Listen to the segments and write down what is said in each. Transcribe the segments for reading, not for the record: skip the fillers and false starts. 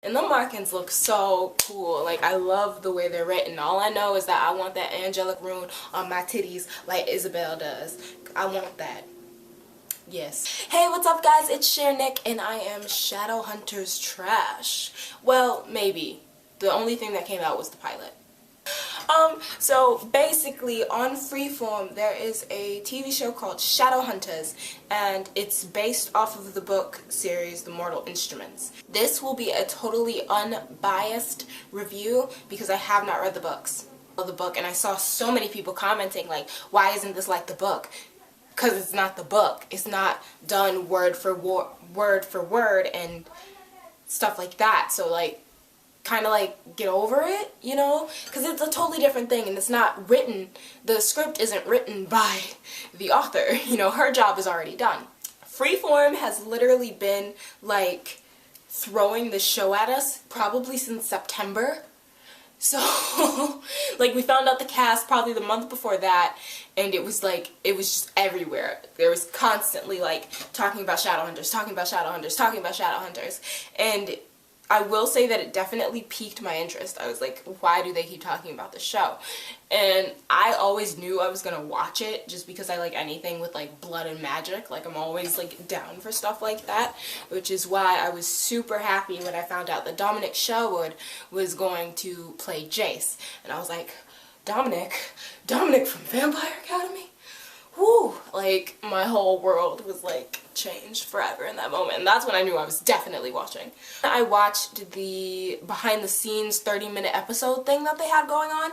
And the markings look so cool. Like, I love the way they're written. All I know is that I want that angelic rune on my titties like Isabel does. I want that. Yes. Hey, what's up guys? It's Sher and I am Shadowhunters trash. Well, maybe. The only thing that came out was the pilot. So basically on Freeform there is a TV show called Shadowhunters, and it's based off of the book series The Mortal Instruments. This will be a totally unbiased review because I have not read the books. And I saw so many people commenting like, why isn't this like the book? Because it's not the book. It's not done word for word and stuff like that. So like, kind of like get over it, you know, because it's a totally different thing, and it's not written, the script isn't written by the author, you know, her job is already done. Freeform has literally been like throwing the show at us probably since September. So like we found out the cast probably the month before that, and it was like, it was just everywhere. There was constantly like talking about Shadowhunters, talking about Shadowhunters, talking about Shadowhunters, and I will say that it definitely piqued my interest. I was like, why do they keep talking about the show? And I always knew I was gonna watch it just because I like anything with like blood and magic. Like, I'm always like down for stuff like that, which is why I was super happy when I found out that Dominic Sherwood was going to play Jace. And I was like, Dominic from Vampire Academy? Woo! Like, my whole world was like changed forever in that moment, and that's when I knew I was definitely watching. I watched the behind the scenes 30-minute episode thing that they had going on,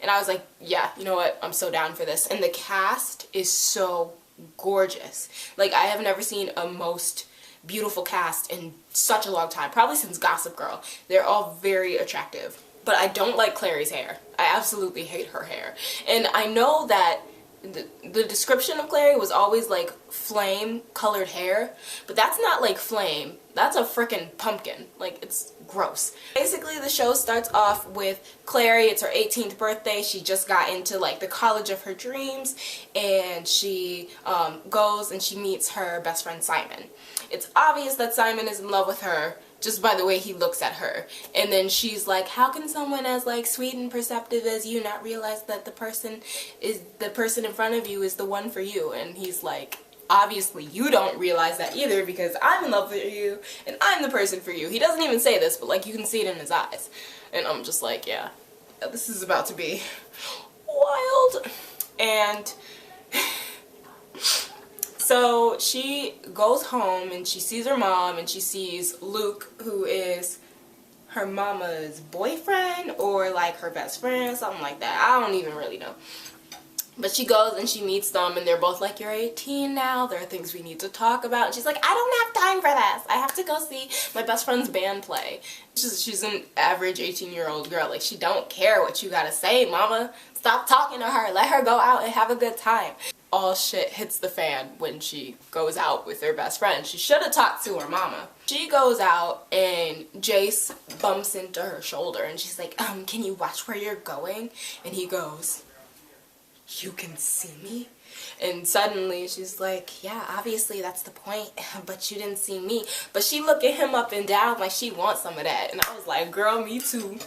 and I was like, yeah, you know what, I'm so down for this. And the cast is so gorgeous. Like, I have never seen a most beautiful cast in such a long time, probably since Gossip Girl. They're all very attractive, but I don't like Clary's hair. I absolutely hate her hair. And I know that the description of Clary was always like flame colored hair, but that's not like flame, that's a frickin' pumpkin. Like, it's gross. Basically the show starts off with Clary. It's her 18th birthday. She just got into like the college of her dreams, and she goes and she meets her best friend Simon. It's obvious that Simon is in love with her just by the way he looks at her. And then she's like, how can someone as like sweet and perceptive as you not realize that the person in front of you is the one for you? And he's like, obviously you don't realize that either, because I'm in love with you and I'm the person for you. He doesn't even say this, but like you can see it in his eyes. And I'm just like, yeah, this is about to be wild. And so she goes home and she sees her mom, and she sees Luke, who is her mama's boyfriend or like her best friend, something like that. I don't even really know. But she goes and she meets them, and they're both like, you're 18 now, there are things we need to talk about. And she's like, I don't have time for this. I have to go see my best friend's band play. She's an average 18-year-old girl. Like, she don't care what you gotta say, mama. Stop talking to her. Let her go out and have a good time. All shit hits the fan when she goes out with her best friend. She should have talked to her mama. She goes out and Jace bumps into her shoulder, and she's like, can you watch where you're going? And he goes, you can see me? And suddenly she's like, yeah, obviously that's the point, but you didn't see me. But she looked at him up and down like she wants some of that. And I was like, girl, me too.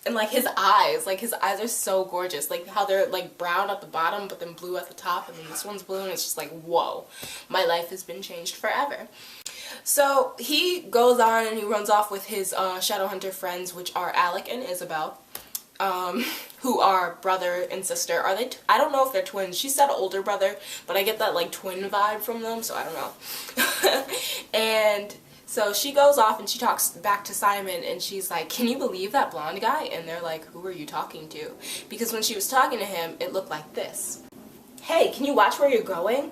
And like his eyes are so gorgeous. Like how they're like brown at the bottom but then blue at the top, and then this one's blue, and it's just like, whoa, my life has been changed forever. So he goes on and he runs off with his Shadowhunter friends, which are Alec and Isabel, who are brother and sister. Are they? I don't know if they're twins. She said older brother, but I get that like twin vibe from them, so I don't know. And so she goes off and she talks back to Simon, and she's like, can you believe that blonde guy? And they're like, who are you talking to? Because when she was talking to him, it looked like this. Hey, can you watch where you're going?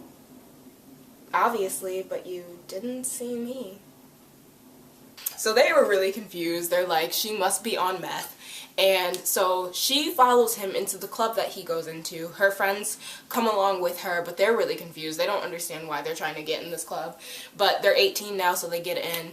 Obviously, but you didn't see me. So they were really confused. They're like, she must be on meth. And so she follows him into the club that he goes into. Her friends come along with her, but they're really confused. They don't understand why they're trying to get in this club. But they're 18 now, so they get in.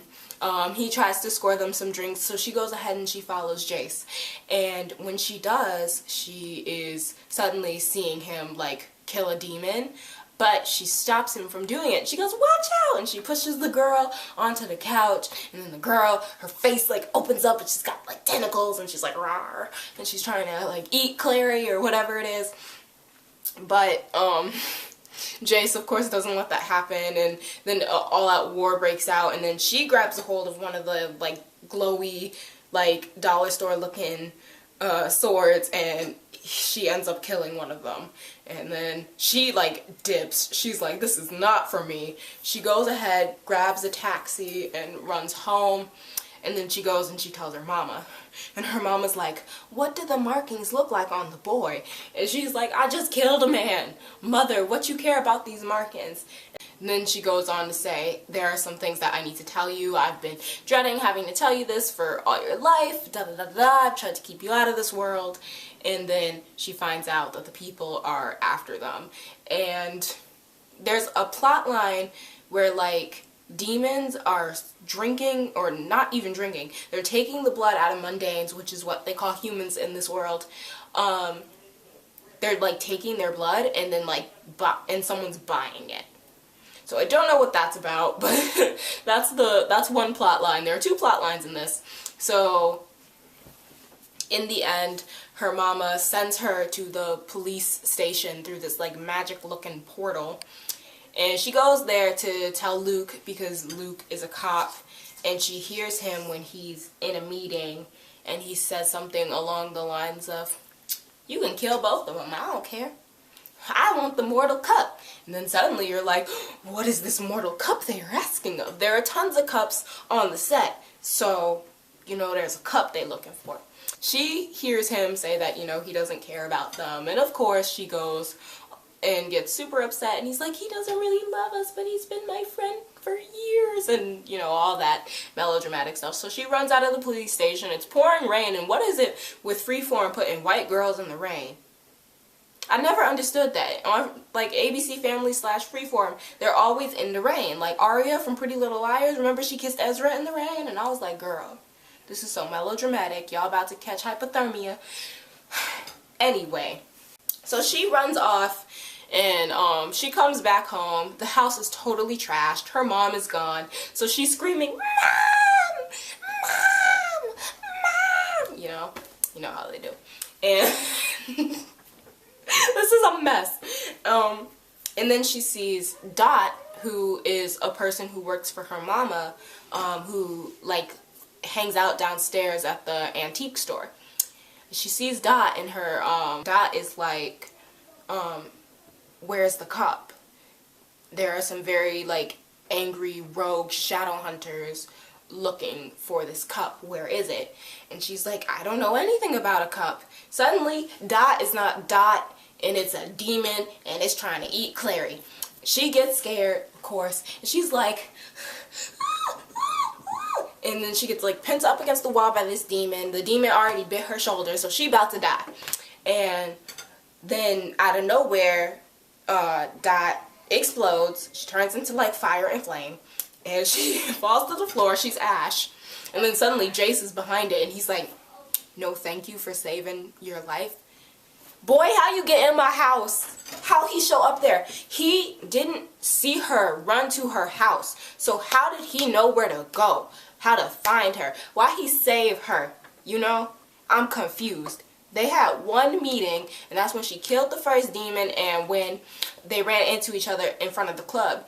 He tries to score them some drinks, so she goes ahead and she follows Jace. And when she does, she is suddenly seeing him, like, kill a demon. But she stops him from doing it. She goes, watch out! And she pushes the girl onto the couch. And then the girl, her face like opens up and she's got like tentacles and she's like, rawr. And she's trying to like eat Clary or whatever it is. But, Jace, of course, doesn't let that happen. And then all-out war breaks out. And then she grabs a hold of one of the like glowy, like dollar store looking swords, and she ends up killing one of them. And then she like dips. She's like, this is not for me. She goes ahead, grabs a taxi, and runs home. And then she goes and she tells her mama. And her mama's like, what do the markings look like on the boy? And she's like, I just killed a man. Mother, what you care about these markings? And then she goes on to say, there are some things that I need to tell you. I've been dreading having to tell you this for all your life. Da da da da. I've tried to keep you out of this world. And then she finds out that the people are after them. And there's a plot line where like demons are drinking, or not even drinking, they're taking the blood out of mundanes, which is what they call humans in this world. They're like taking their blood and then like and someone's buying it. So I don't know what that's about, but that's one plot line. There are two plot lines in this. So in the end, her mama sends her to the police station through this like magic looking portal. And she goes there to tell Luke, because Luke is a cop, and she hears him when he's in a meeting, and he says something along the lines of, you can kill both of them, I don't care. I want the mortal cup. And then suddenly you're like, what is this mortal cup they are asking of? There are tons of cups on the set, so, you know, there's a cup they're looking for. She hears him say that, you know, he doesn't care about them, and of course she goes and gets super upset, and he's like, he doesn't really love us, but he's been my friend for years, and you know, all that melodramatic stuff. So she runs out of the police station. It's pouring rain, and what is it with Freeform putting white girls in the rain? I never understood that. On like ABC Family / Freeform, they're always in the rain. Like Aria from Pretty Little Liars, remember she kissed Ezra in the rain? And I was like, girl, this is so melodramatic. Y'all about to catch hypothermia. Anyway, so she runs off. And she comes back home. The house is totally trashed. Her mom is gone. So she's screaming, Mom! Mom! Mom! You know how they do. And this is a mess. And then she sees Dot, who is a person who works for her mama, who like hangs out downstairs at the antique store. She sees Dot, and her Dot is like, where's the cup? There are some very like angry rogue shadowhunters looking for this cup. Where is it? And she's like, I don't know anything about a cup. Suddenly Dot is not Dot, and it's a demon, and it's trying to eat Clary. She gets scared, of course, and she's like, and then she gets like pent up against the wall by this demon. The demon already bit her shoulder, so she about to die. And then out of nowhere, Dot explodes. She turns into like fire and flame, and she falls to the floor. She's ash. And then suddenly Jace is behind it, and he's like, no thank you for saving your life. Boy, how you get in my house? How he show up there? He didn't see her run to her house, so how did he know where to go, how to find her, why he saved her? You know, I'm confused. They had one meeting, and that's when she killed the first demon and when they ran into each other in front of the club.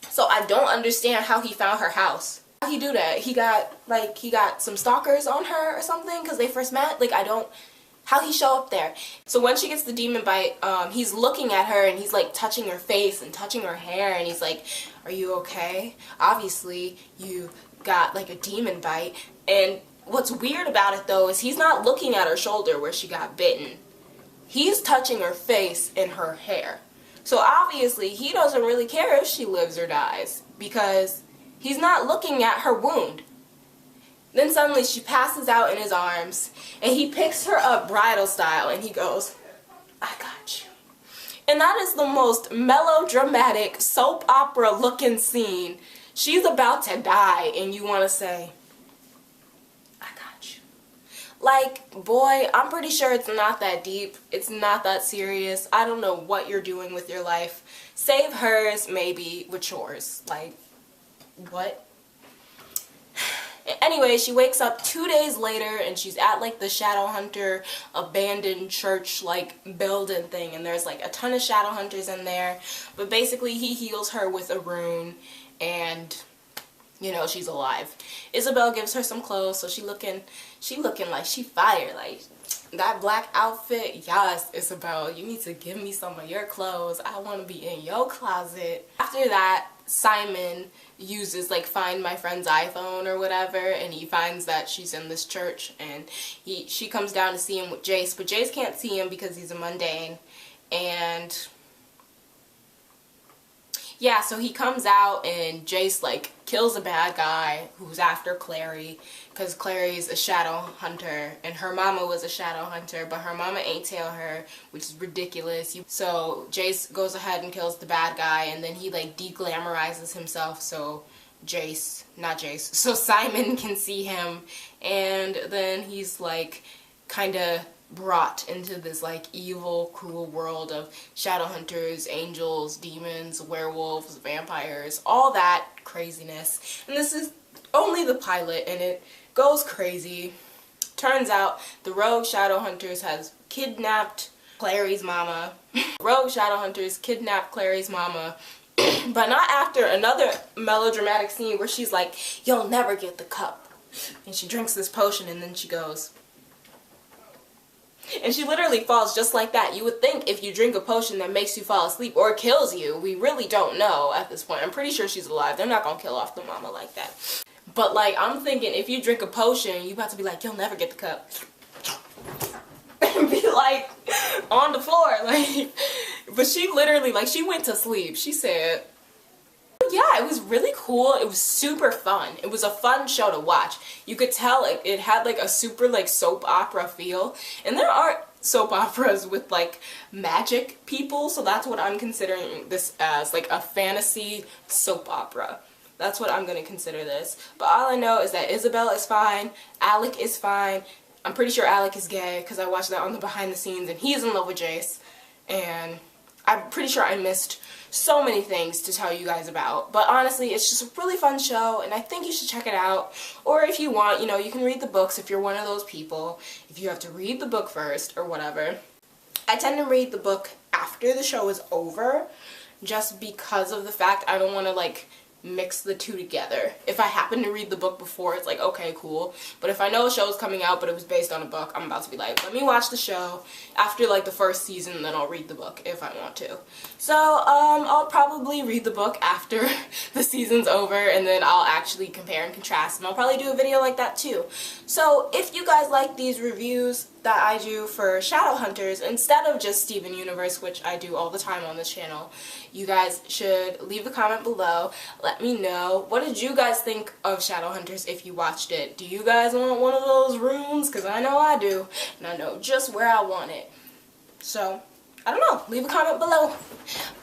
So I don't understand how he found her house. How he do that? He got some stalkers on her or something because they first met? Like, how he show up there? So when she gets the demon bite, he's looking at her and he's like touching her face and touching her hair, and he's like, are you okay? Obviously you got like a demon bite. And what's weird about it though is he's not looking at her shoulder where she got bitten. He's touching her face and her hair. So obviously he doesn't really care if she lives or dies because he's not looking at her wound. Then suddenly she passes out in his arms, and he picks her up bridal style and he goes, I got you. And that is the most melodramatic soap opera looking scene. She's about to die and you want to say, I got you. Like, boy, I'm pretty sure it's not that deep. It's not that serious. I don't know what you're doing with your life. Save hers, maybe, with chores. Like, what? Anyway, she wakes up 2 days later and she's at like the Shadowhunter abandoned church like building thing, and there's like a ton of Shadowhunters in there, but basically he heals her with a rune and, you know, she's alive. Isabel gives her some clothes, so she looking like she fire. Like, that black outfit, yes, Isabel, you need to give me some of your clothes. I want to be in your closet. After that, Simon uses like Find My Friend's iPhone or whatever, and he finds that she's in this church, and she comes down to see him with Jace, but Jace can't see him because he's a mundane. And yeah, so he comes out and Jace like kills a bad guy who's after Clary, because Clary's a shadow hunter and her mama was a shadow hunter, but her mama ain't tell her, which is ridiculous. So Jace goes ahead and kills the bad guy, and then he like de-glamorizes himself so so Simon can see him, and then he's like kind of brought into this like evil, cruel world of shadowhunters, angels, demons, werewolves, vampires, all that craziness. And this is only the pilot, and it goes crazy. Turns out the rogue shadowhunters has kidnapped Clary's mama. Rogue shadowhunters kidnapped Clary's mama, but not after another melodramatic scene where she's like, "You'll never get the cup," and she drinks this potion, and then she goes, and she literally falls just like that. You would think if you drink a potion that makes you fall asleep or kills you, we really don't know at this point. I'm pretty sure she's alive. They're not gonna kill off the mama like that. But like, I'm thinking if you drink a potion, you about to be like, "You'll never get the cup." And be like on the floor. Like, but she literally, like, she went to sleep. She said, yeah, it was really cool. It was super fun. It was a fun show to watch. You could tell it had like a super like soap opera feel. And there are soap operas with like magic people, so that's what I'm considering this as, like a fantasy soap opera. That's what I'm gonna consider this. But all I know is that Isabel is fine, Alec is fine. I'm pretty sure Alec is gay because I watched that on the behind the scenes, and he's in love with Jace. And I'm pretty sure I missed so many things to tell you guys about, but honestly, it's just a really fun show, and I think you should check it out. Or if you want, you know, you can read the books if you're one of those people, if you have to read the book first or whatever. I tend to read the book after the show is over, just because of the fact I don't want to like mix the two together. If I happen to read the book before, it's like, okay, cool. But if I know a show is coming out but it was based on a book, I'm about to be like, let me watch the show after like the first season, and then I'll read the book if I want to. So I'll probably read the book after the season's over, and then I'll actually compare and contrast, and I'll probably do a video like that too. So if you guys like these reviews that I do for Shadowhunters instead of just Steven Universe, which I do all the time on this channel, you guys should leave a comment below. Let me know, what did you guys think of Shadowhunters if you watched it? Do you guys want one of those runes? Because I know I do, and I know just where I want it. So, I don't know. Leave a comment below.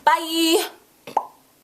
Bye!